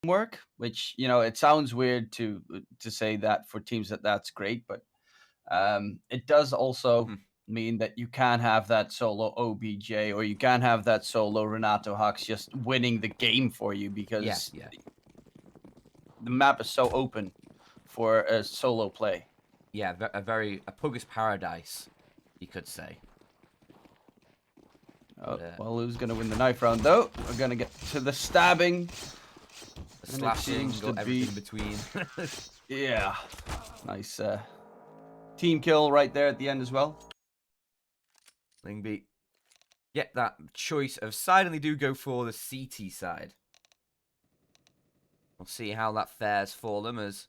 work, which, you know, it sounds weird to say that for teams that's great, but it does also Mhm. mean that you can have that solo OBJ or you can have that solo Renato Hux just winning the game for you Yeah, because yeah. the map is so open for a solo play. Yeah, a Pugger's paradise, you could say. Oh, But well, who's going to win the knife round, though? We're going to get to the stabbing, the and it seems slashing, to or everything be, in between. yeah, nice team kill right there at the end as well. Lyngby get that choice of side, and they do go for the CT side. We'll see how that fares for them, as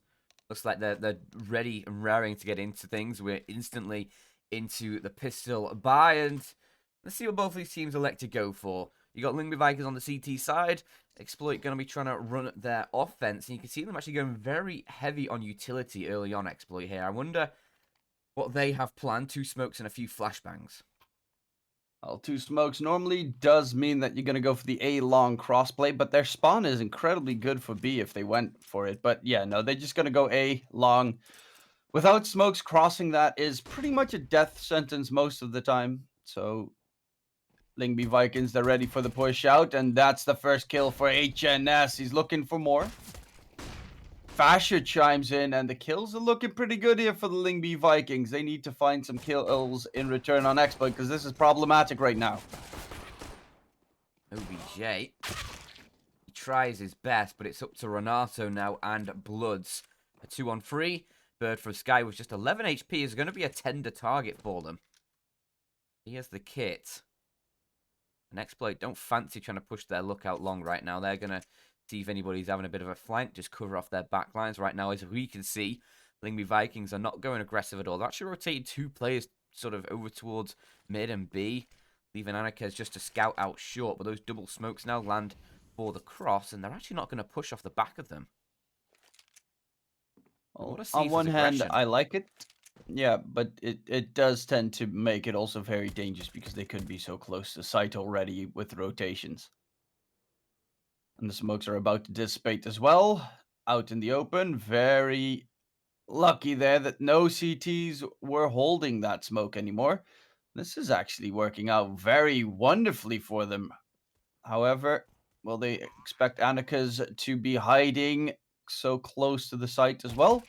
looks like they're ready and raring to get into things. We're instantly into the pistol buy, and let's see what both of these teams elect to go for. You got Lyngby Vikings on the CT side. eXploit going to be trying to run their offense, and you can see them actually going very heavy on utility early on. eXploit here. I wonder what they have planned. 2 smokes and a few flashbangs. Well, two smokes normally does mean that you're going to go for the A long crossplay, but their spawn is incredibly good for B if they went for it. But yeah, no, they're just going to go A long. Without smokes, crossing that is pretty much a death sentence most of the time. So Lyngby Vikings, they're ready for the push out, and that's the first kill for HNS. He's looking for more. Fasher chimes in, and the kills are looking pretty good here for the Lyngby Vikings. They need to find some kills in return on eXploit because this is problematic right now. OBJ. He tries his best, but it's up to Renato now and Bloods. A 2-on-3. Bird from Sky with just 11 HP is going to be a tender target for them. He has the kit. And eXploit don't fancy trying to push their lookout long right now. They're going to see if anybody's having a bit of a flank, just cover off their backlines. Right now, as we can see, Lyngby Vikings are not going aggressive at all. They're actually rotating 2 players sort of over towards mid and B, leaving Anarchez just to scout out short. But those double smokes now land for the cross, and they're actually not going to push off the back of them. I want Well, to see on if there's one hand, aggression. I like it. Yeah, but it does tend to make it also very dangerous because they could be so close to site already with rotations. And the smokes are about to dissipate as well. Out in the open, very lucky there that no CTs were holding that smoke anymore. This is actually working out very wonderfully for them. However, will they expect Annika's to be hiding so close to the site as well?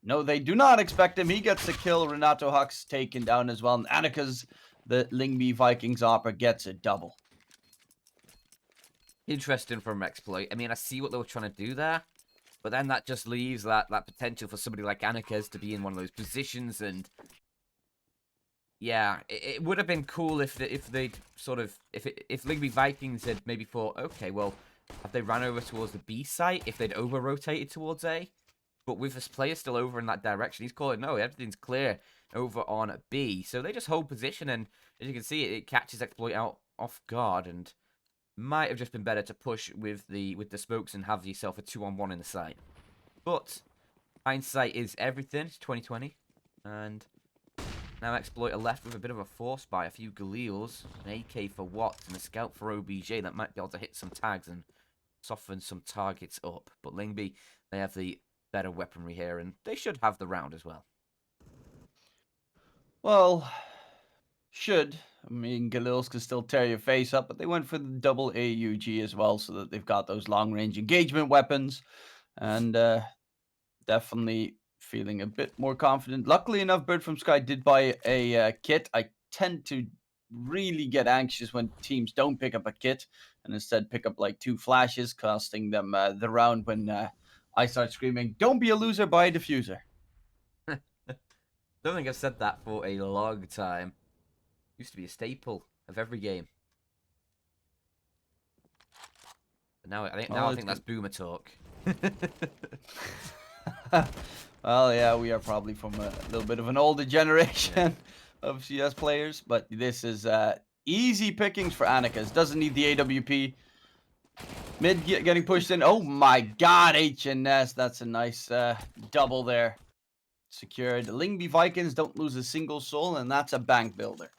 No, they do not expect him. He gets the kill. Renato Hux taken down as well. And Annika's, the Lyngby Vikings opera, gets a double. Interesting from eXploit. I mean, I see what they were trying to do there, but then that just leaves that potential for somebody like Anarchez to be in one of those positions. And yeah, it would have been cool if they'd sort of if Lyngby Vikings had maybe thought, okay, well, have they ran over towards the B site? If they'd over rotated towards A, but with this player still over in that direction, he's calling no, everything's clear over on B. So they just hold position, and as you can see, it catches eXploit out off guard, and might have just been better to push with the smokes and have yourself a 2-on-1 in the site. But hindsight is everything. It's 2020, and now eXploit are left with a bit of a force buy, a few Galeals, an AK for Watts, and a Scout for OBJ that might be able to hit some tags and soften some targets up. But Lyngby, they have the better weaponry here, and they should have the round as well. Well, should. I mean, Galils can still tear your face up, but they went for the double AUG as well so that they've got those long range engagement weapons. And definitely feeling a bit more confident. Luckily enough, Bird from Sky did buy a kit. I tend to really get anxious when teams don't pick up a kit and instead pick up like 2 flashes, costing them the round when I start screaming, "Don't be a loser, buy a diffuser." Don't think I've said that for a long time. Used to be a staple of every game. But Well, I it's think that's good. boomer talk. Well, yeah, we are probably from a little bit of an older Yeah. generation of CS players, but this is easy pickings for Anakas. Doesn't need the AWP. Mid getting pushed in. Oh my god, HNS. That's a nice double there. Secured. The Lyngby Vikings don't lose a single soul, and that's a bank builder.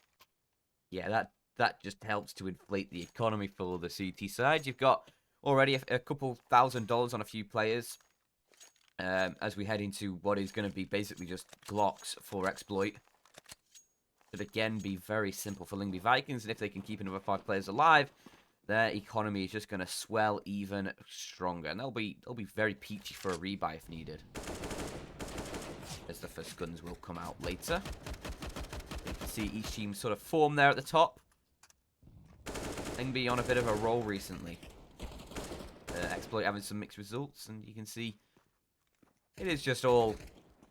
Yeah, that just helps to inflate the economy for the CT side. You've got already a couple $1,000 on a few players. As we head into what is going to be basically just Glocks for eXploit. Should again be very simple for Lyngby Vikings, and if they can keep another 5 players alive, their economy is just going to swell even stronger, and they'll be very peachy for a rebuy if needed. As the first guns will come out later. You can see each team sort of form there at the top. Lyngby on a bit of a roll recently. eXploit having some mixed results, and you can see it is just all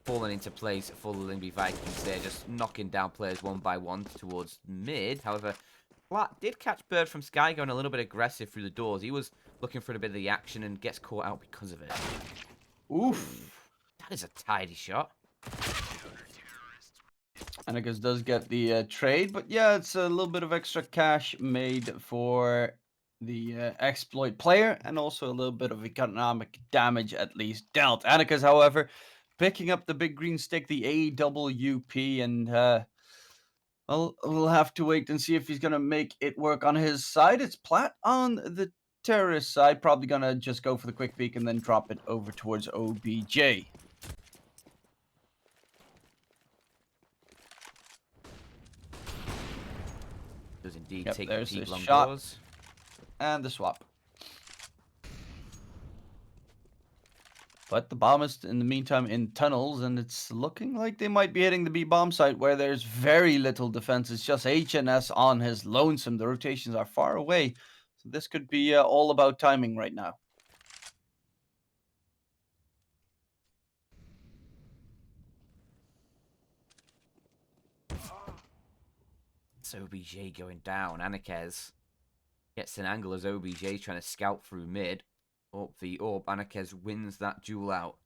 falling into place for the Lyngby Vikings. They're just knocking down players one by one towards mid. However, Flat did catch Bird from Sky going a little bit aggressive through the doors. He was looking for a bit of the action and gets caught out because of it. Oof. That is a tidy shot. And I guess does get the trade, but yeah, it's a little bit of extra cash made for the eXploit player, and also a little bit of economic damage at least dealt. Anika's, however, picking up the big green stick, the AWP, and we'll have to wait and see if he's gonna make it work on his side. It's Plat on the terrorist side, probably gonna just go for the quick peek and then drop it over towards OBJ. Does indeed Yep, take there's the the peak long shot. doors. And the swap. But the bomb is in the meantime in tunnels, and it's looking like they might be hitting the B bomb site where there's very little defense. It's just HNS on his lonesome. The rotations are far away. So this could be all about timing right now. It's OBJ going down. Anakez gets an angle as OBJ trying to scout through mid. Up the orb. Anakez wins that duel out.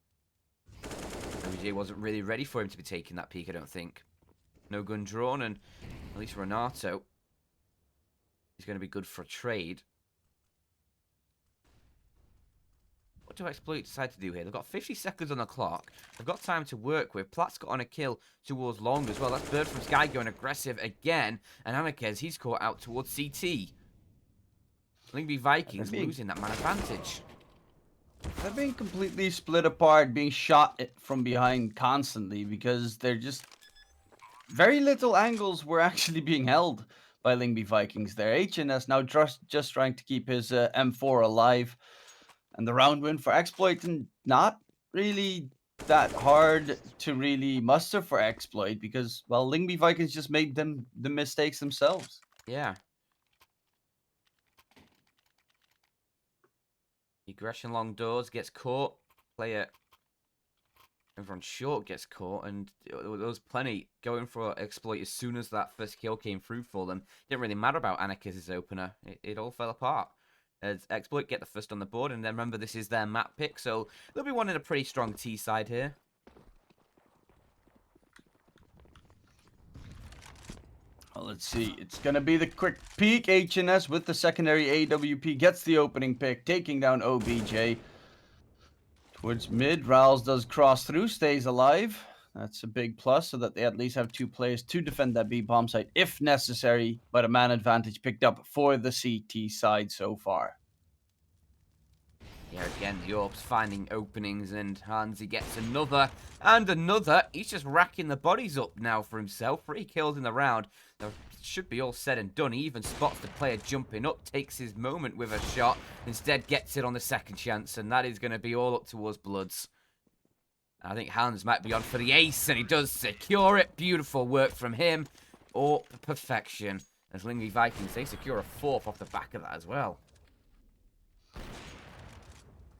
OBJ wasn't really ready for him to be taking that peek, I don't think. No gun drawn, and at least Renato is going to be good for a trade. What do eXploit decide to do here? They've got 50 seconds on the clock. They've got time to work with. Plat's got on a kill towards long as well. That's Bird from Sky going aggressive again. And Anakez, he's caught out towards CT. Lyngby Vikings losing that man advantage. They're being completely split apart, being shot from behind constantly because they're just very little angles were actually being held by Lyngby Vikings there. HNS now just trying to keep his M4 alive. And the round win for eXploit, and not really that hard to really muster for eXploit because, well, Lyngby Vikings just made them the mistakes themselves. Yeah. Aggression long doors gets caught. Player over on short gets caught, and there was plenty going for eXploit as soon as that first kill came through for them. Didn't really matter about Anakez's opener. It all fell apart. As eXploit get the first on the board, and then remember this is their map pick, so they'll be wanting a pretty strong T side here. Well, let's see. It's going to be the quick peek. HNS with the secondary AWP gets the opening pick, taking down OBJ. Towards mid, Rouse does cross through, stays alive. That's a big plus, so that they at least have 2 players to defend that B bomb site if necessary, but a man advantage picked up for the CT side so far. Yeah, again, the Orb's finding openings, and Hansi gets another and another. He's just racking the bodies up now for himself. 3 kills in the round. That should be all said and done. He even spots the player jumping up, takes his moment with a shot, instead gets it on the second chance, and that is going to be all up towards Bloods. I think Hans might be on for the ace, and he does secure it. Beautiful work from him. Oh, perfection. As Lyngby Vikings, they secure a 4th off the back of that as well.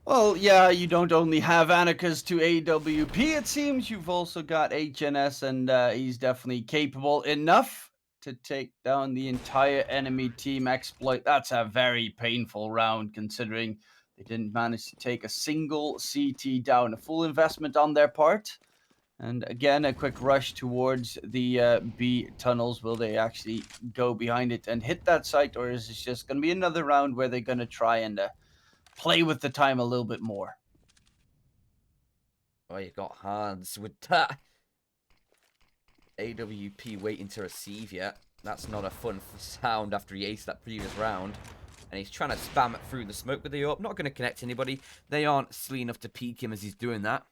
Well, yeah, you don't only have Anika's to AWP, it seems. You've also got HNS, and he's definitely capable enough to take down the entire enemy team eXploit. That's a very painful round, considering they didn't manage to take a single CT down. A full investment on their part. And again, a quick rush towards the B tunnels. Will they actually go behind it and hit that site, or is this just going to be another round where they're going to try and play with the time a little bit more? Oh, you got Hans with that. AWP waiting to receive yet. That's not a fun sound after he aced that previous round. And he's trying to spam through the smoke with the AWP. Not going to connect anybody. They aren't sleek enough to peek him as he's doing that.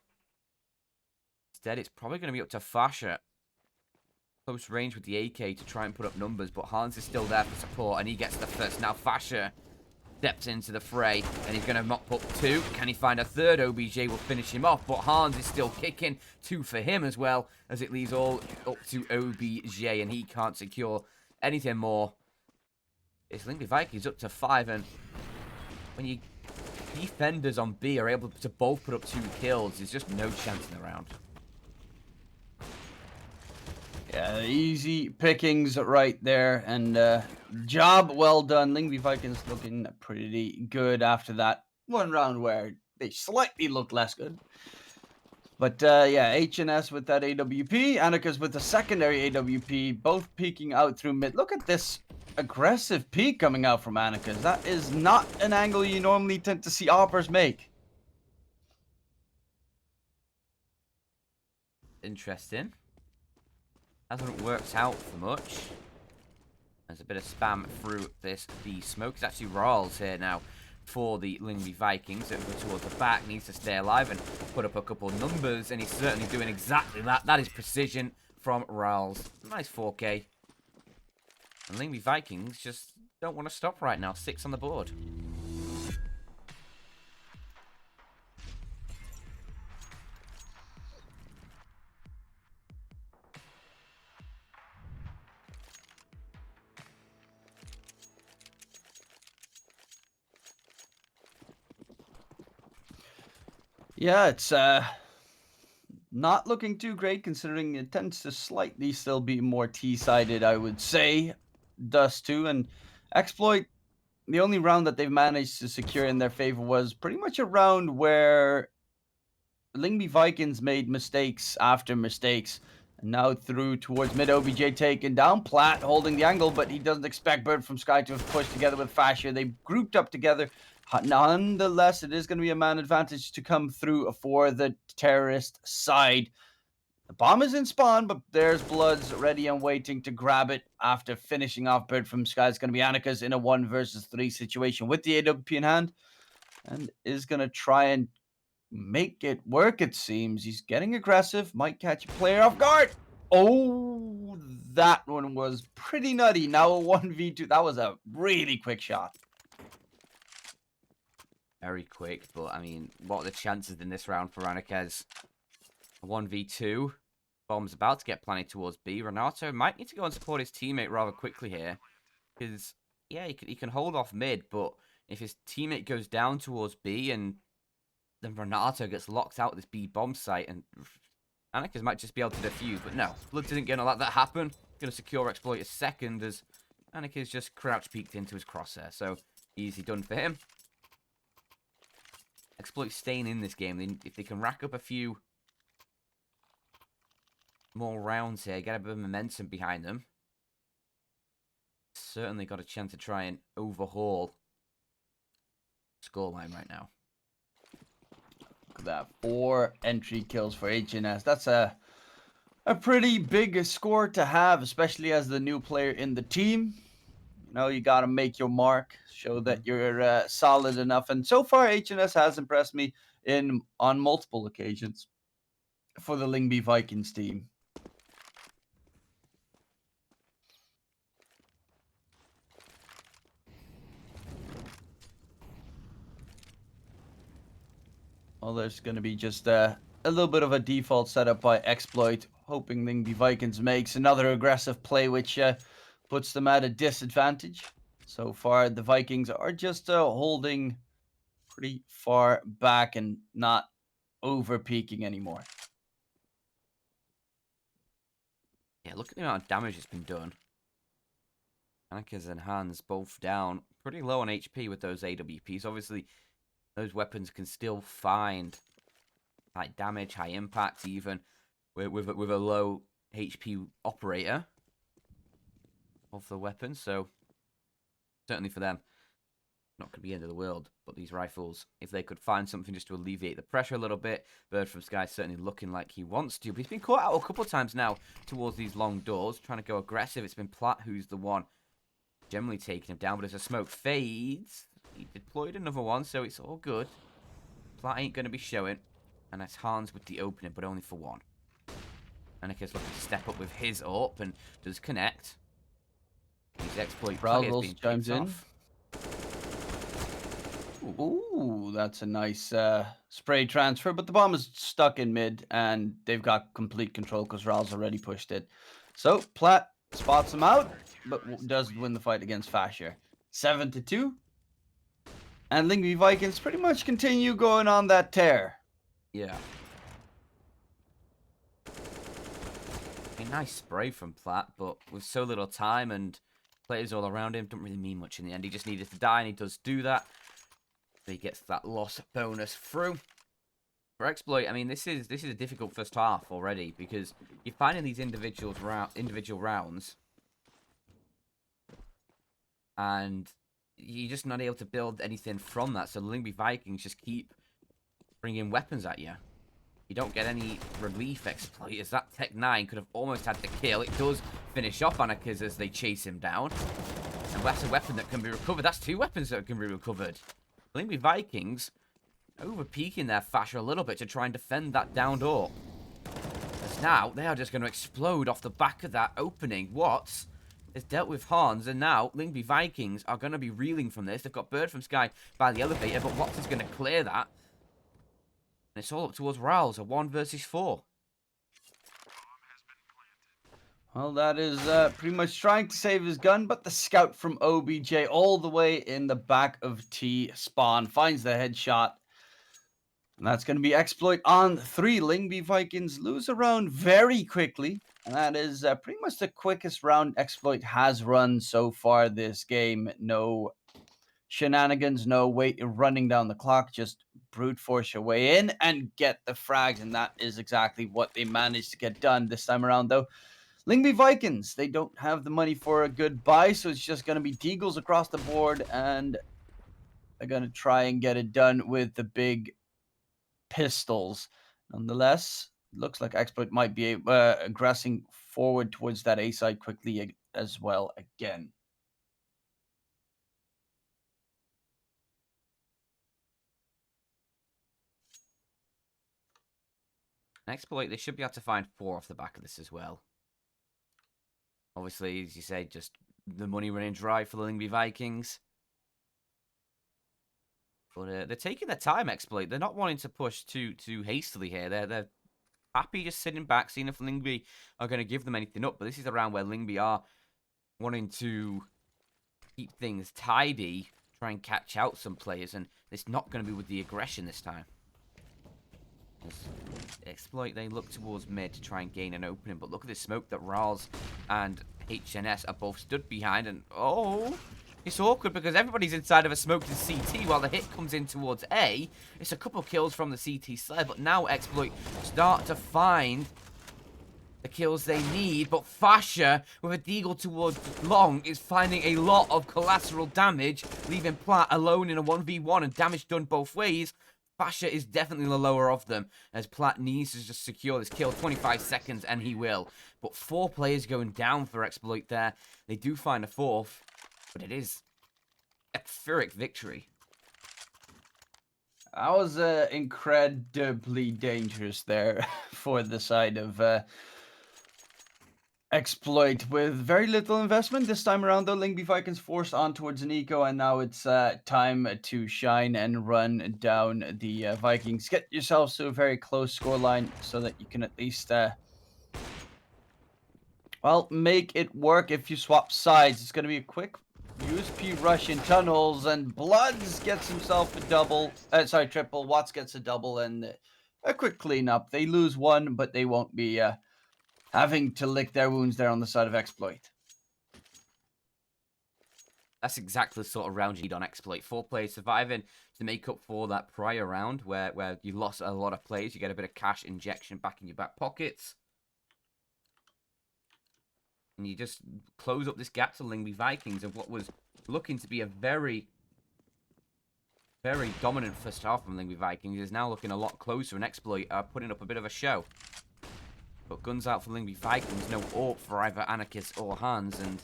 Instead, it's probably going to be up to Fasher. Close range with the AK to try and put up numbers. But Hans is still there for support. And he gets the first. Now Fasher steps into the fray, and he's going to mop up 2. Can he find a third? OBJ will finish him off, but Hans is still kicking. 2 for him as well, as it leaves all up to OBJ, and he can't secure anything more. It's Lyngby Vikings up to 5, and when you defenders on B are able to both put up 2 kills, there's just no chance in the round. Yeah, easy pickings right there, and job well done. Lyngby Vikings looking pretty good after that one round where they slightly looked less good. But yeah, HNS with that AWP, Annika's with the secondary AWP, both peeking out through mid. Look at this aggressive peek coming out from Annika's. That is not an angle you normally tend to see oppers make. Interesting. Hasn't worked out for much. There's a bit of spam through this B smoke. It's actually Rawls here now for the Lyngby Vikings. Over towards the back, needs to stay alive and put up a couple of numbers, and he's certainly doing exactly that. That is precision from Rawls. Nice 4K. And Lyngby Vikings just don't want to stop right now. 6 on the board. Yeah, it's not looking too great considering it tends to slightly still be more T-sided, I would say. Dust 2 and eXploit, the only round that they've managed to secure in their favor was pretty much a round where Lyngby Vikings made mistakes after mistakes. And now through towards mid, OBJ taken down. Platt holding the angle, but he doesn't expect Bird from Sky to have pushed together with Fasher. They grouped up together. Nonetheless, it is going to be a man advantage to come through for the terrorist side. The bomb is in spawn, but there's Bloods ready and waiting to grab it after finishing off Bird from Sky. It's going to be Annika's in a 1 versus 3 situation with the AWP in hand, and is going to try and make it work, it seems. He's getting aggressive, might catch a player off guard. Oh, that one was pretty nutty. Now a 1v2. That was a really quick shot. Very quick, but I mean, what are the chances in this round for Anikez? 1v2. Bomb's about to get planted towards B. Renato might need to go and support his teammate rather quickly here. Because, yeah, he can hold off mid, but if his teammate goes down towards B and then Renato gets locked out of this B bomb site, and Anikez might just be able to defuse, but no. Blood didn't get to let that happen. Going to secure eXploit a second as Anikez just crouch peeked into his crosshair. So, easy done for him. eXploit staying in this game. If they can rack up a few more rounds here, get a bit of momentum behind them, certainly got a chance to try and overhaul scoreline right now. Look at that. 4 entry kills for HNS. That's a pretty big score to have, especially as the new player in the team. You know, you got to make your mark, show that you're solid enough. And so far, HNS has impressed me on multiple occasions for the Lyngby Vikings team. Well, there's going to be just a little bit of a default setup by eXploit, hoping Lyngby Vikings makes another aggressive play, which puts them at a disadvantage. So far, the Vikings are just holding pretty far back and not over-peaking anymore. Yeah, look at the amount of damage that's been done. Anikez and Hans both down pretty low on HP with those AWPs. Obviously, those weapons can still find high damage, high impact, even with a low HP operator of the weapon. So, certainly for them, not going to be the end of the world. But these rifles, if they could find something just to alleviate the pressure a little bit, Bird from Sky certainly looking like he wants to. But he's been caught out a couple of times now towards these long doors, trying to go aggressive. It's been Platt who's the one generally taking him down, but as the smoke fades, he deployed another one, so it's all good. Plat ain't going to be showing, and that's Hans with the opening, but only for one. Anakin's looking to step up with his AWP and does connect. His exploit players Brazos being chimes picked in. off. Ooh, that's a nice spray transfer, but the bomb is stuck in mid, and they've got complete control because Ral's already pushed it. So Platt spots him out, but does win the fight against Fasher. 7-2. And Lyngby Vikings pretty much continue going on that tear. Yeah. A nice spray from Platt, but with so little time and players all around him, don't really mean much in the end. He just needed to die, and he does do that. He gets that loss bonus through. For eXploit, I mean, this is a difficult first half already because you're finding these individual rounds, and you're just not able to build anything from that. So the Lyngby Vikings just keep bringing weapons at you. You don't get any relief exploit, as that Tech 9 could have almost had the kill. It does finish off Anakiz as they chase him down. And that's a weapon that can be recovered. That's two weapons that can be recovered. Lyngby Vikings over-peaking their Fasher a little bit to try and defend that down door. As now, they are just going to explode off the back of that opening. Watts has dealt with Hans, and now Lyngby Vikings are going to be reeling from this. They've got Bird from Sky by the elevator, but Watts is going to clear that. And it's all up towards Ral's, a 1 versus 4. Well, that is pretty much trying to save his gun, but the scout from OBJ all the way in the back of T spawn finds the headshot. And that's going to be exploit on 3. Lyngby Vikings lose a round very quickly. And that is pretty much the quickest round exploit has run so far this game. No shenanigans, no wait running down the clock, just brute force your way in and get the frags. And that is exactly what they managed to get done this time around, though. Lyngby Vikings, they don't have the money for a good buy, so it's just going to be deagles across the board, and they're going to try and get it done with the big pistols. Nonetheless, looks like eXploit might be aggressing forward towards that A side quickly as well again. eXploit, they should be able to find 4 off the back of this as well. Obviously, as you say, just the money running dry for the Lyngby Vikings. But they're taking their time, eXploit. They're not wanting to push too hastily here. They're happy just sitting back, seeing if Lyngby are going to give them anything up. But this is a round where Lyngby are wanting to keep things tidy, try and catch out some players, and it's not going to be with the aggression this time. eXploit, they look towards mid to try and gain an opening, but look at this smoke that Rals and HNS are both stood behind, and oh, it's awkward because everybody's inside of a smoked CT while the hit comes in towards A. It's a couple kills from the CT side, but now eXploit start to find the kills they need, but Fasher with a deagle towards long is finding a lot of collateral damage, leaving Platt alone in a 1v1 and damage done both ways. Fasher is definitely the lower of them, as Platt needs to just secure this kill. 25 seconds, and he will. But 4 players going down for eXploit there. They do find a 4th, but it is a Pyrrhic victory. That was incredibly dangerous there for the side of eXploit with very little investment. This time around, though, Lyngby Vikings forced on towards an eco, and now it's time to shine and run down the Vikings. Get yourselves to a very close scoreline so that you can at least, well, make it work if you swap sides. It's going to be a quick USP rush in tunnels, and Bloods gets himself a double. Triple. Watts gets a double, and a quick cleanup. They lose 1, but they won't be having to lick their wounds there on the side of eXploit. That's exactly the sort of round you need on eXploit. 4 players surviving to make up for that prior round where you lost a lot of players. You get a bit of cash injection back in your back pockets. And you just close up this gap to Lyngby Vikings of what was looking to be a very, very dominant first half from Lyngby Vikings is now looking a lot closer, and eXploit are putting up a bit of a show. But guns out for Lyngby Vikings, no AWP for either Anakiz or Hans, and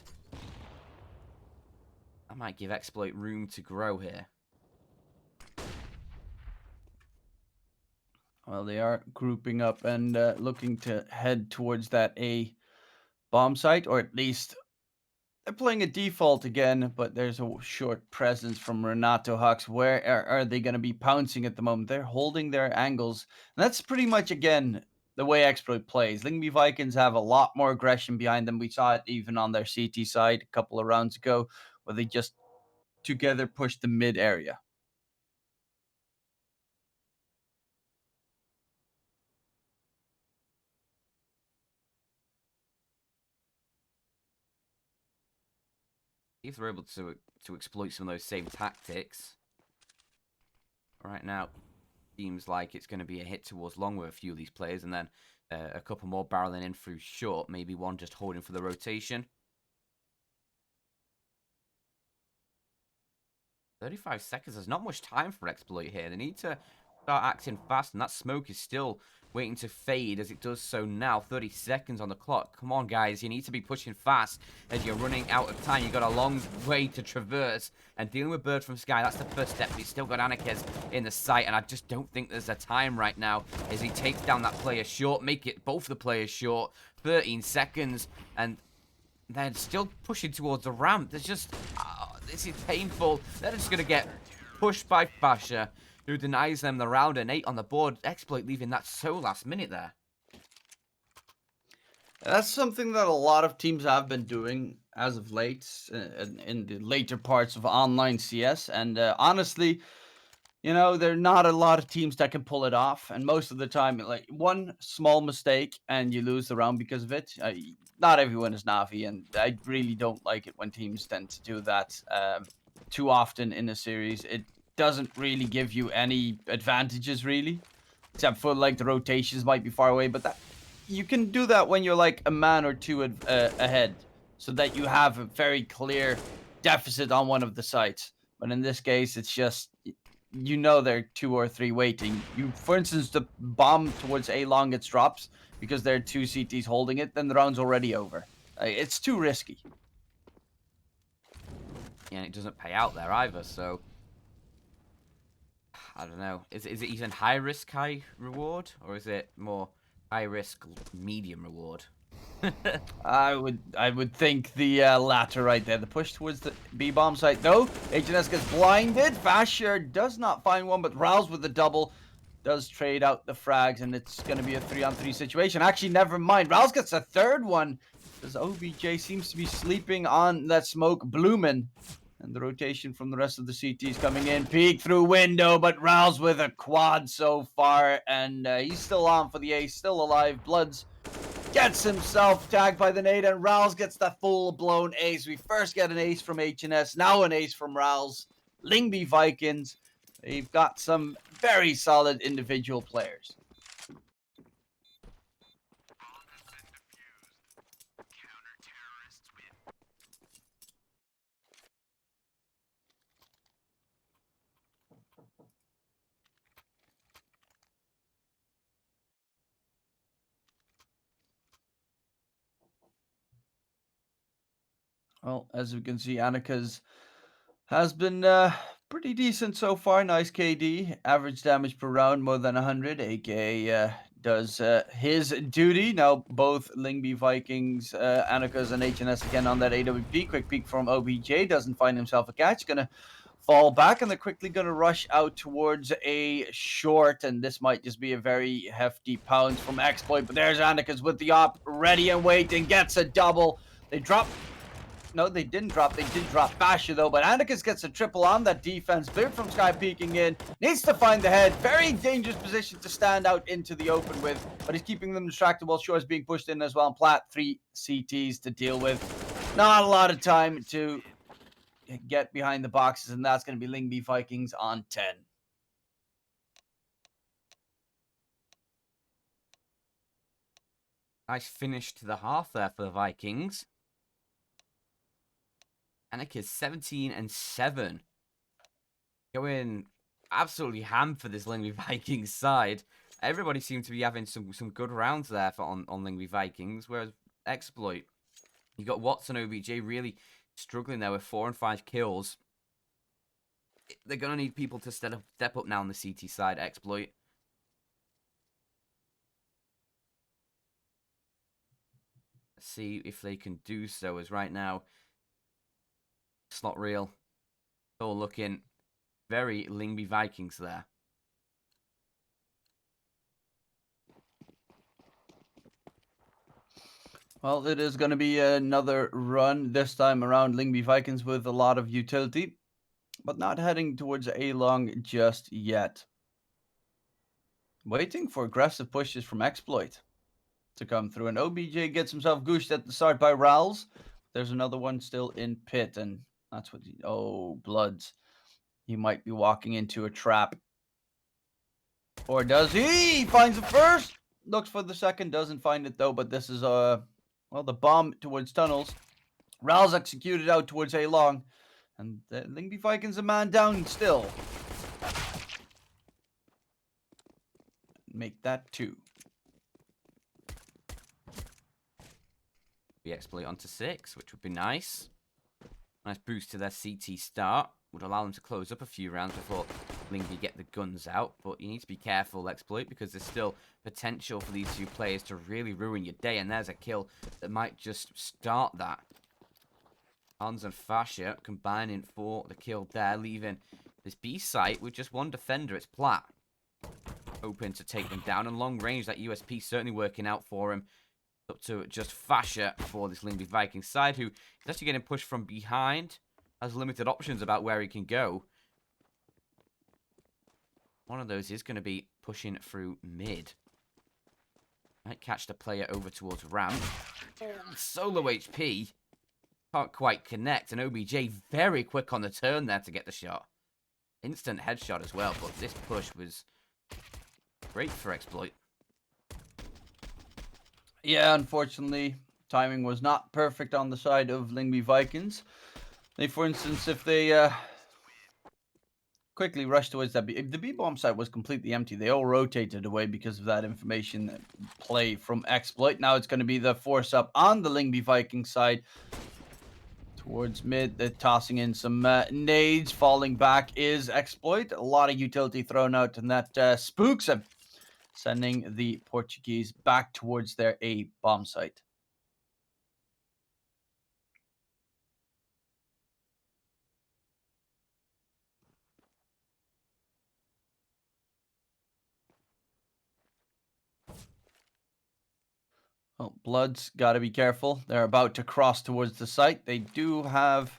That might give eXploit room to grow here. Well, they are grouping up and looking to head towards that A bomb site, or at least they're playing a default again, but there's a short presence from Renato Hux. Where are they going to be pouncing at the moment? They're holding their angles. And that's pretty much, again, the way Exploit plays. Lyngby Vikings have a lot more aggression behind them. We saw it even on their CT side a couple of rounds ago, where they just together pushed the mid area. If they're able to exploit some of those same tactics. Right now, seems like it's going to be a hit towards long with a few of these players, and then a couple more barreling in through short. Maybe one just holding for the rotation. 35 seconds. There's not much time for eXploit here. They need to start acting fast, and that smoke is still waiting to fade as it does so now. 30 seconds on the clock. Come on, guys. You need to be pushing fast as you're running out of time. You've got a long way to traverse, and dealing with Bird from Sky, that's the first step. He's still got Anarchez in the sight, and I just don't think there's a time right now as he takes down that player short. Make it both the players short. 13 seconds, and they're still pushing towards the ramp. There's just... this is painful. They're just going to get pushed by Fasha, who denies them the round, and 8 on the board. eXploit leaving that so last minute there. That's something that a lot of teams have been doing as of late in the later parts of online CS. And honestly, there are not a lot of teams that can pull it off. And most of the time, like one small mistake and you lose the round because of it. Not everyone is Navi, and I really don't like it when teams tend to do that too often in a series. It doesn't really give you any advantages, really, except for like the rotations might be far away. But that you can do that when you're like a man or two ahead, so that you have a very clear deficit on one of the sites. But in this case, it's just there are 2 or 3 waiting. For instance, the bomb towards A long gets dropped because there are 2 CTs holding it, then the round's already over. It's too risky. And it doesn't pay out there either, so... I don't know. Is it even high risk, high reward? Or is it more high risk, medium reward? I would think the latter right there. The push towards the B bomb site, though. HNS gets blinded. Vasher does not find one, but Rouse with the double does trade out the frags, and it's going to be a 3-on-3 situation. Actually, never mind. Rouse gets a third one, because OBJ seems to be sleeping on that smoke. Bloomin'. And the rotation from the rest of the CTs coming in. Peek through window, but Rouse with a quad so far, and he's still on for the ace, still alive. Bloods gets himself tagged by the nade, and Rouse gets the full-blown ace. We first get an ace from HNS, now an ace from Rouse. Lyngby Vikings, they've got some very solid individual players. Well, as we can see, Annika's has been pretty decent so far. Nice KD. Average damage per round, more than 100. AKA does his duty. Now, both Lyngby Vikings, Annika's, and HNS again on that AWP. Quick peek from OBJ. Doesn't find himself a catch. Gonna fall back, and they're quickly gonna rush out towards a short. And this might just be a very hefty pounce from eXploit. But there's Annika's with the op, ready and waiting. Gets a double. They drop. No, they didn't drop. They did drop Basher, though. But Anarchist gets a triple on that defense. Cleared from Sky peeking in. Needs to find the head. Very dangerous position to stand out into the open with. But he's keeping them distracted while Shore's being pushed in as well. And Plat, 3 CTs to deal with. Not a lot of time to get behind the boxes. And that's going to be Lyngby Vikings on 10. Nice finish to the half there for the Vikings. Anarchy's 17-7. Going absolutely ham for this Lyngby Vikings side. Everybody seemed to be having some good rounds there on Lyngby Vikings, whereas eXploit, you got Watson, OBJ really struggling there with 4 and 5 kills. They're going to need people to step up now on the CT side, eXploit. Let's see if they can do so, as right now, slot reel. All looking very Lyngby Vikings there. Well, it is going to be another run this time around Lyngby Vikings with a lot of utility, but not heading towards A long just yet. Waiting for aggressive pushes from eXploit to come through, and OBJ gets himself gooshed at the start by Rowls. There's another one still in pit, and that's what oh, Bloods. He might be walking into a trap. Or does he? He finds the first. Looks for the second. Doesn't find it though. But this is well, the bomb towards tunnels. Rowls executed out towards A long. And the Lyngby Vikings a man down still. Make that 2. We eXploit onto 6, which would be nice. Nice boost to their CT start. Would allow them to close up a few rounds before Lyngby get the guns out. But you need to be careful, eXploit, because there's still potential for these 2 players to really ruin your day. And there's a kill that might just start that. Hans and Fascia combining for the kill there, leaving this B site with just 1 defender. It's Platt. Hoping to take them down. And long range, that USP certainly working out for him. Up to just Fascia for this Lyngby Vikings side, who is actually getting pushed from behind. Has limited options about where he can go. One of those is going to be pushing through mid. Might catch the player over towards ramp. Solo HP. Can't quite connect. And OBJ very quick on the turn there to get the shot. Instant headshot as well. But this push was great for eXploit. Yeah, unfortunately, timing was not perfect on the side of Lyngby Vikings. For instance, if they quickly rushed towards that the B-bomb site was completely empty. They all rotated away because of that information play from eXploit. Now it's going to be the force up on the Lyngby Vikings side towards mid. They're tossing in some nades. Falling back is eXploit. A lot of utility thrown out, and that spooks him, sending the Portuguese back towards their A bomb site. Well, Blood's got to be careful. They're about to cross towards the site. They do have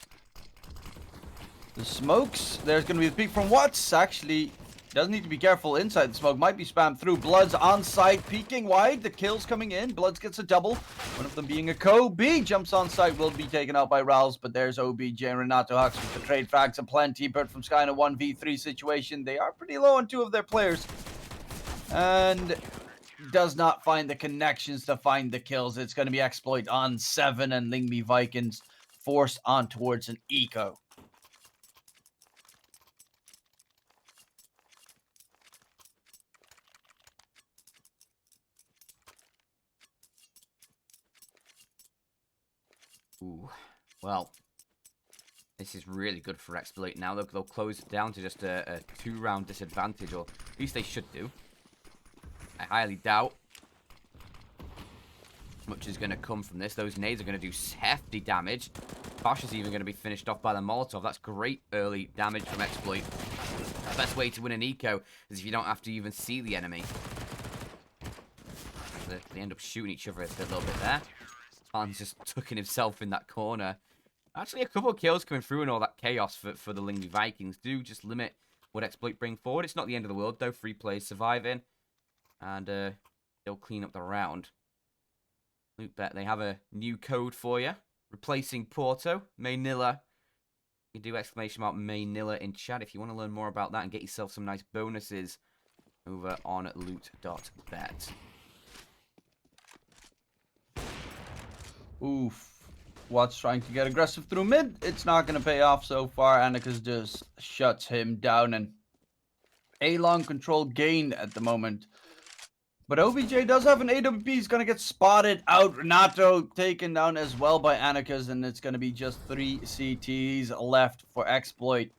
the smokes. There's going to be the peek from Watts. Actually, doesn't need to be careful inside the smoke. Might be spammed through. Blood's on site, peeking wide. The kills coming in. Bloods gets a double. One of them being a Kobe. Jumps on site. Will be taken out by Rowls, but there's OBJ and Renato Hux with the trade frags aplenty. But from Sky in a 1v3 situation, they are pretty low on 2 of their players. And does not find the connections to find the kills. It's going to be eXploit on 7, and Lyngby Vikings forced on towards an eco. Ooh, well, this is really good for eXploit now. They'll close it down to just a 2-round disadvantage, or at least they should do. I highly doubt much is going to come from this. Those nades are going to do hefty damage. Bosch is even going to be finished off by the Molotov. That's great early damage from eXploit. The best way to win an eco is if you don't have to even see the enemy. They end up shooting each other a little bit there. Hans just tucking himself in that corner. Actually, a couple of kills coming through and all that chaos for the Lyngby Vikings do just limit what eXploit bring forward. It's not the end of the world, though. 3 players surviving. And they'll clean up the round. LOOT.BET, they have a new code for you. Replacing Porto, Manila. You can do exclamation Manila in chat if you want to learn more about that and get yourself some nice bonuses over on Loot.BET. Oof. Watts trying to get aggressive through mid. It's not going to pay off so far. Anikas just shuts him down, and A long control gained at the moment But OBJ does have an AWP. He's going to get spotted out. Renato taken down as well by Anakas, and it's going to be just 3 CTs left for eXploit.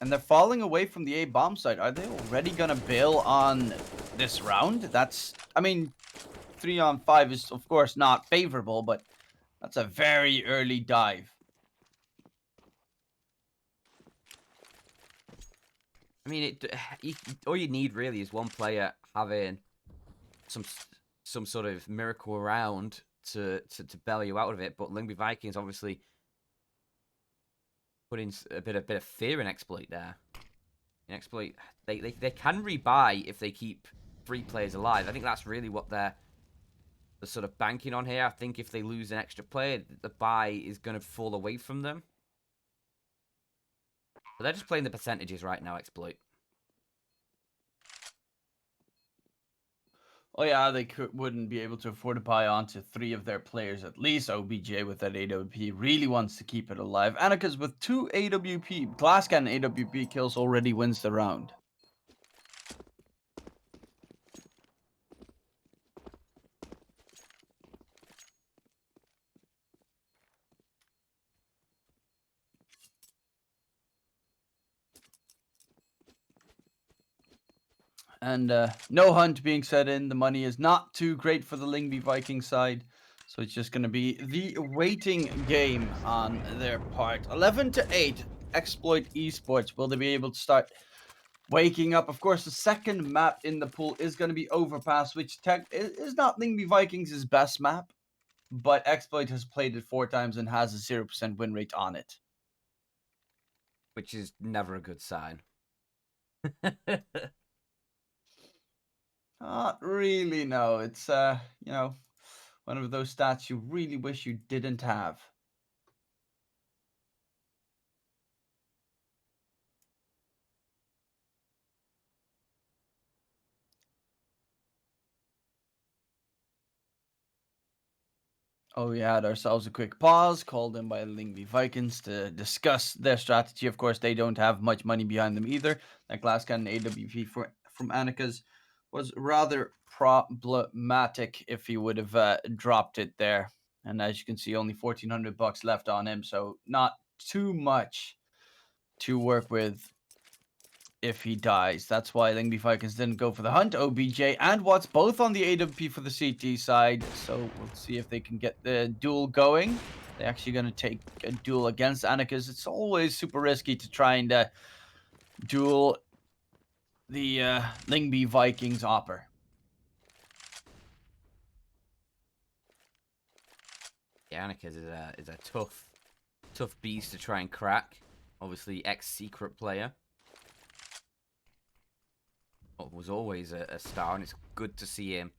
And they're falling away from the A bomb site. Are they already going to bail on this round? That's, I mean, 3 on 5 is, of course, not favorable, but that's a very early dive. I mean, all you need really is one player having some sort of miracle round to bail you out of it. But Lyngby Vikings obviously putting a bit of fear in eXploit there. In eXploit, they can rebuy if they keep 3 players alive. I think that's really what they're sort of banking on here. I think if they lose an extra player, the buy is going to fall away from them. But they're just playing the percentages right now, eXploit. Oh yeah, they wouldn't be able to afford to buy onto 3 of their players at least. OBJ with that AWP really wants to keep it alive. Anakas with 2 AWP, Glasscan AWP kills already wins the round. And no hunt being set in. The money is not too great for the Lyngby Viking side. So it's just going to be the waiting game on their part. 11-8, eXploit Esports. Will they be able to start waking up? Of course, the second map in the pool is going to be Overpass, which is not Lyngby Vikings' best map. But eXploit has played it 4 times and has a 0% win rate on it. Which is never a good sign. Not really, no. It's, you know, one of those stats you really wish you didn't have. Oh, we had ourselves a quick pause, called in by the Lyngby Vikings to discuss their strategy. Of course, they don't have much money behind them either. That Glasscan AWP from Anakas was rather problematic if he would have dropped it there. And as you can see, only 1,400 bucks left on him, so not too much to work with if he dies. That's why Lyngby Vikings didn't go for the hunt. OBJ and Watts both on the AWP for the CT side. So we'll see if they can get the duel going. They're actually going to take a duel against Anakas. It's always super risky to try and duel the Lyngby Vikings opper. Yeah, Anakas is a tough beast to try and crack. Obviously, ex-secret player. Was always a star, and it's good to see him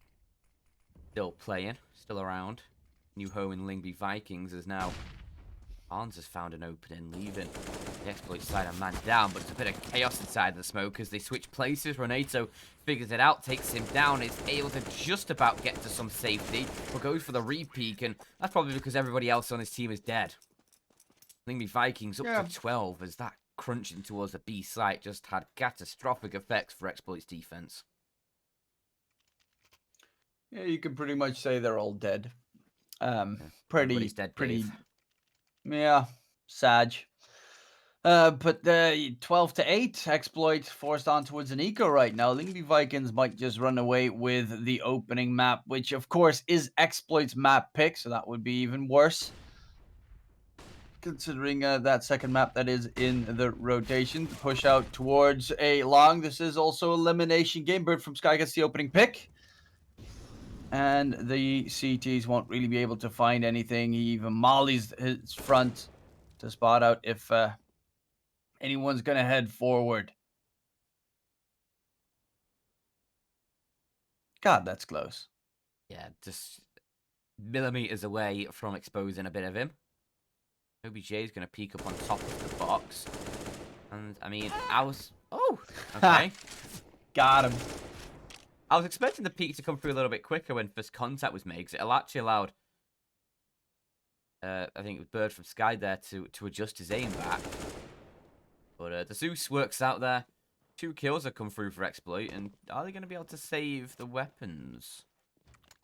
still playing, still around. New home in Lyngby Vikings is now Arns has found an opening, leaving the eXploit side a man down, but it's a bit of chaos inside the smoke as they switch places. Renato figures it out, takes him down, is able to just about get to some safety, but goes for the re-peek, and that's probably because everybody else on his team is dead. Lyngby Vikings up to 12 as that crunching towards the B site just had catastrophic effects for eXploit's defense. Yeah, you can pretty much say they're all dead. Everybody's dead, Dave. Yeah, Sag. But the 12-8 eXploit forced on towards an eco right now. Lyngby Vikings might just run away with the opening map, which of course is eXploit's map pick, so that would be even worse. Considering that second map that is in the rotation, to push out towards a long. This is also elimination game. Bird from Sky gets the opening pick. And the CTs won't really be able to find anything. He even mollies his front to spot out if anyone's going to head forward. God, that's close. Yeah, just millimeters away from exposing a bit of him. OBJ is going to peek up on top of the box. And, I mean, Oh, okay. Got him. I was expecting the peek to come through a little bit quicker when first contact was made, because it actually allowed, I think it was Bird from Sky there to adjust his aim back. But the Zeus works out there. 2 kills have come through for eXploit, and are they going to be able to save the weapons?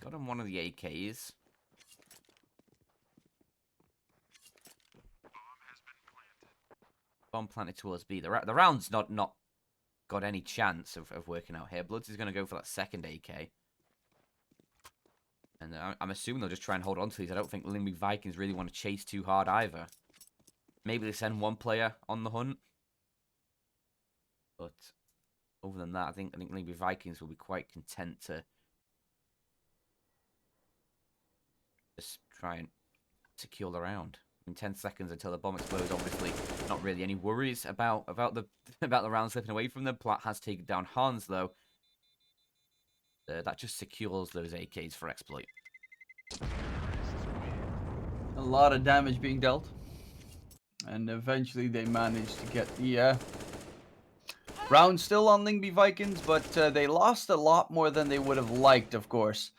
Got on one of the AKs. Bomb planted towards B. The round's not got any chance of working out here. Bloods is going to go for that second AK. And I'm assuming they'll just try and hold on to these. I don't think Lyngby Vikings really want to chase too hard either. Maybe they send one player on the hunt. But other than that, I think Lyngby Vikings will be quite content to just try and secure the round. In 10 seconds until the bomb explodes, obviously not really any worries about the about the round slipping away from them. Platt has taken down Hans though. That just secures those AKs for eXploit. A lot of damage being dealt. And eventually they managed to get the round still on Lyngby Vikings, but they lost a lot more than they would have liked, of course,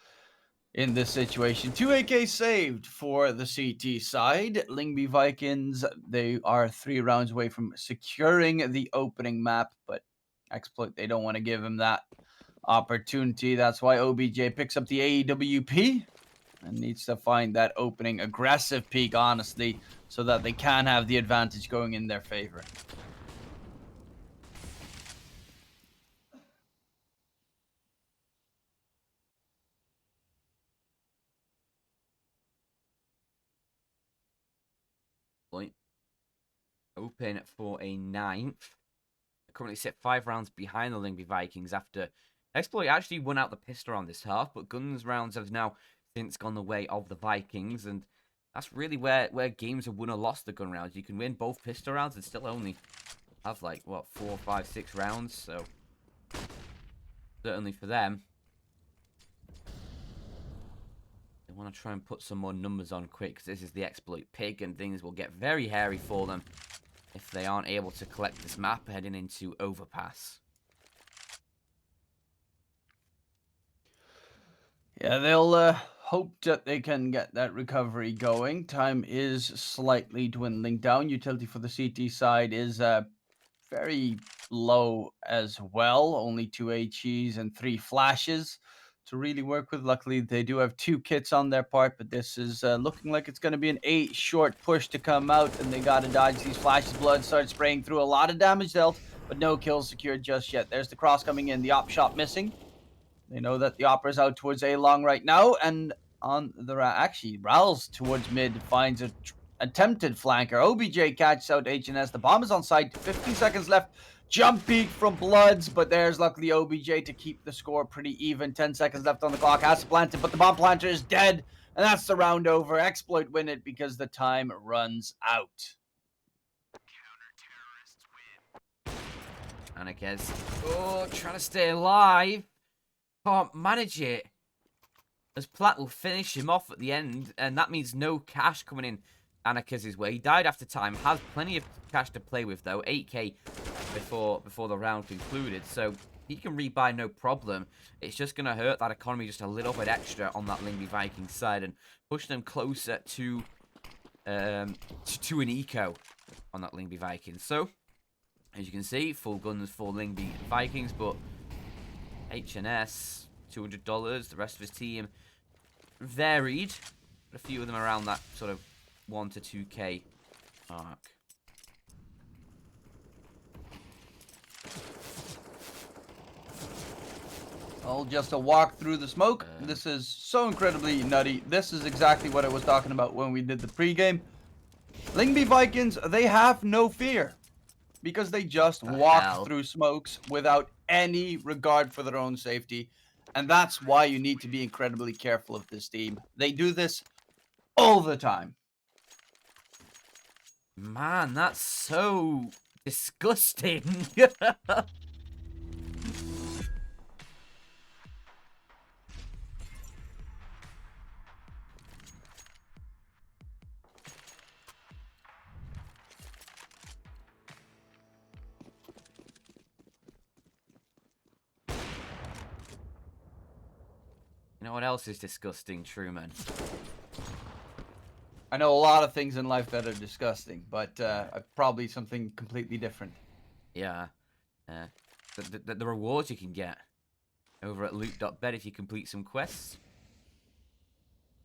in this situation. 2 AK saved for the CT side. Lyngby Vikings, they are 3 rounds away from securing the opening map, but eXploit, they don't want to give him that opportunity. That's why OBJ picks up the AEWP and needs to find that opening aggressive peak, honestly, so that they can have the advantage going in their favor. Open for a 9th. Currently sit 5 rounds behind the Lyngby Vikings after eXploit actually won out the pistol round this half, but guns rounds have now since gone the way of the Vikings, and that's really where games are won or lost the gun rounds. You can win both pistol rounds and still only have like, what, 4, 5, 6 rounds, so certainly for them. They want to try and put some more numbers on quick, because this is the eXploit pig, and things will get very hairy for them if they aren't able to collect this map heading into Overpass. Yeah, they'll hope that they can get that recovery going. Time is slightly dwindling down. Utility for the CT side is very low as well. Only 2 HEs and 3 flashes to really work with. Luckily, they do have 2 kits on their part, but this is looking like it's going to be an 8 short push to come out, and they got to dodge these flashes. Blood starts spraying through. A lot of damage dealt, but no kills secured just yet. There's the cross coming in. The op shot missing. They know that the opera's out towards A long right now, and on the actually Ral's towards mid finds a attempted flanker. OBJ catches out HNS. The bomb is on site. 15 seconds left. Jump peek from Bloods, but there's luckily OBJ to keep the score pretty even. 10 seconds left on the clock. Has to plant it, but the bomb planter is dead, and that's the round over. eXploit win it because the time runs out. And I guess, trying to stay alive. Can't manage it. As Platt will finish him off at the end, and that means no cash coming in Anarchiz's way. He died after time, has plenty of cash to play with though, 8k before the round concluded, so he can rebuy no problem. It's just going to hurt that economy just a little bit extra on that Lyngby Vikings side and push them closer to an eco on that Lyngby Vikings. So, as you can see, full guns for Lyngby Vikings, but HNS, $200. The rest of his team varied, but a few of them around that sort of 1 to 2k mark. All just a walk through the smoke. This is so incredibly nutty. This is exactly what I was talking about when we did the pregame. Lyngby Vikings, they have no fear because they just walk through smokes without any regard for their own safety. And that's why you need to be incredibly careful of this team. They do this all the time. Man, that's so disgusting. You know what else is disgusting, Truman? I know a lot of things in life that are disgusting, but probably something completely different. Yeah. the rewards you can get over at Loot.BET if you complete some quests.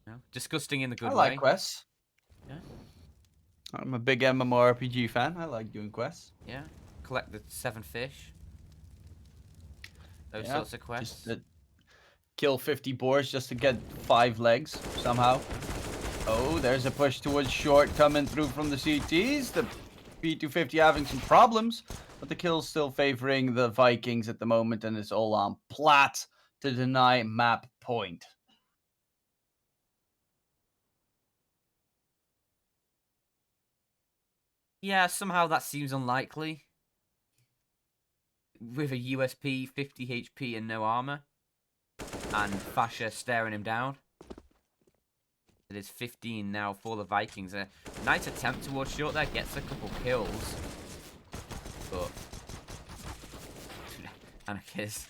You know, disgusting in the I good like way. quests. Yeah. I'm a big MMORPG fan. I like doing quests. Yeah. Collect the 7 fish. Those Yeah, sorts of just quests. kill 50 boars just to get 5 legs somehow. Oh, there's a push towards short coming through from the CTs. The P250 having some problems, but the kill's still favoring the Vikings at the moment, and it's all on plat to deny map point. Yeah, somehow that seems unlikely. With a USP, 50 HP and no armor. And Fasha staring him down. It is 15 now for the Vikings. A nice attempt towards short there. Gets a couple kills. But Anarchist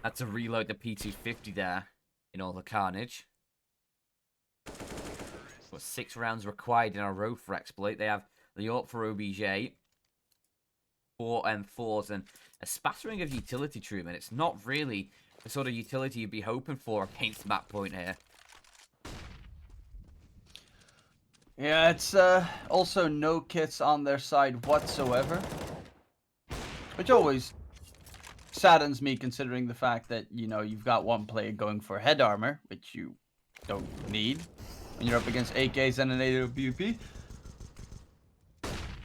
had to reload the P250 there in all the carnage. Got 6 rounds required in a row for eXploit. They have the AWP for OBJ. 4 M4s and a spattering of utility treatment. It's not really the sort of utility you'd be hoping for against map point here. Yeah, it's also no kits on their side whatsoever, which always saddens me considering the fact that, you know, you've got one player going for head armor, which you don't need when you're up against AKs and an AWP.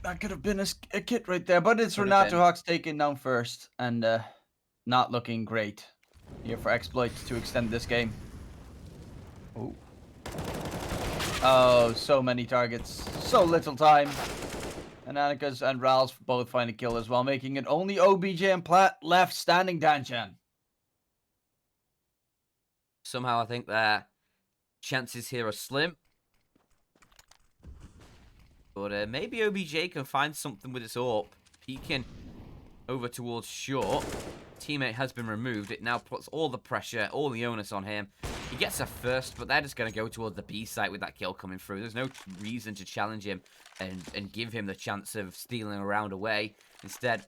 That could have been a kit right there, but it's Could have Renato been. Hawks taken down first, and not looking great here for eXploit to extend this game. Oh. Oh, so many targets, so little time. And Annika's and Ral's both find a kill as well, making it only OBJ and Platt left standing, Danchan. Somehow I think their chances here are slim. But maybe OBJ can find something with his AWP. Peeking over towards short. Teammate has been removed. It now puts all the pressure, all the onus on him. He gets a first, but they're just going to go towards the B site with that kill coming through. There's no reason to challenge him and give him the chance of stealing a round away. Instead,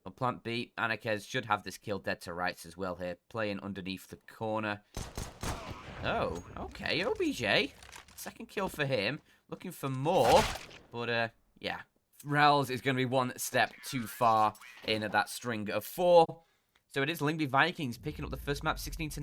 on plant B, Anarchez should have this kill dead to rights as well here. Playing underneath the corner. Oh, okay, OBJ. Second kill for him. Looking for more, but yeah. Rels is going to be one step too far in that string of 4. So it is Lyngby Vikings picking up the first map 16-9.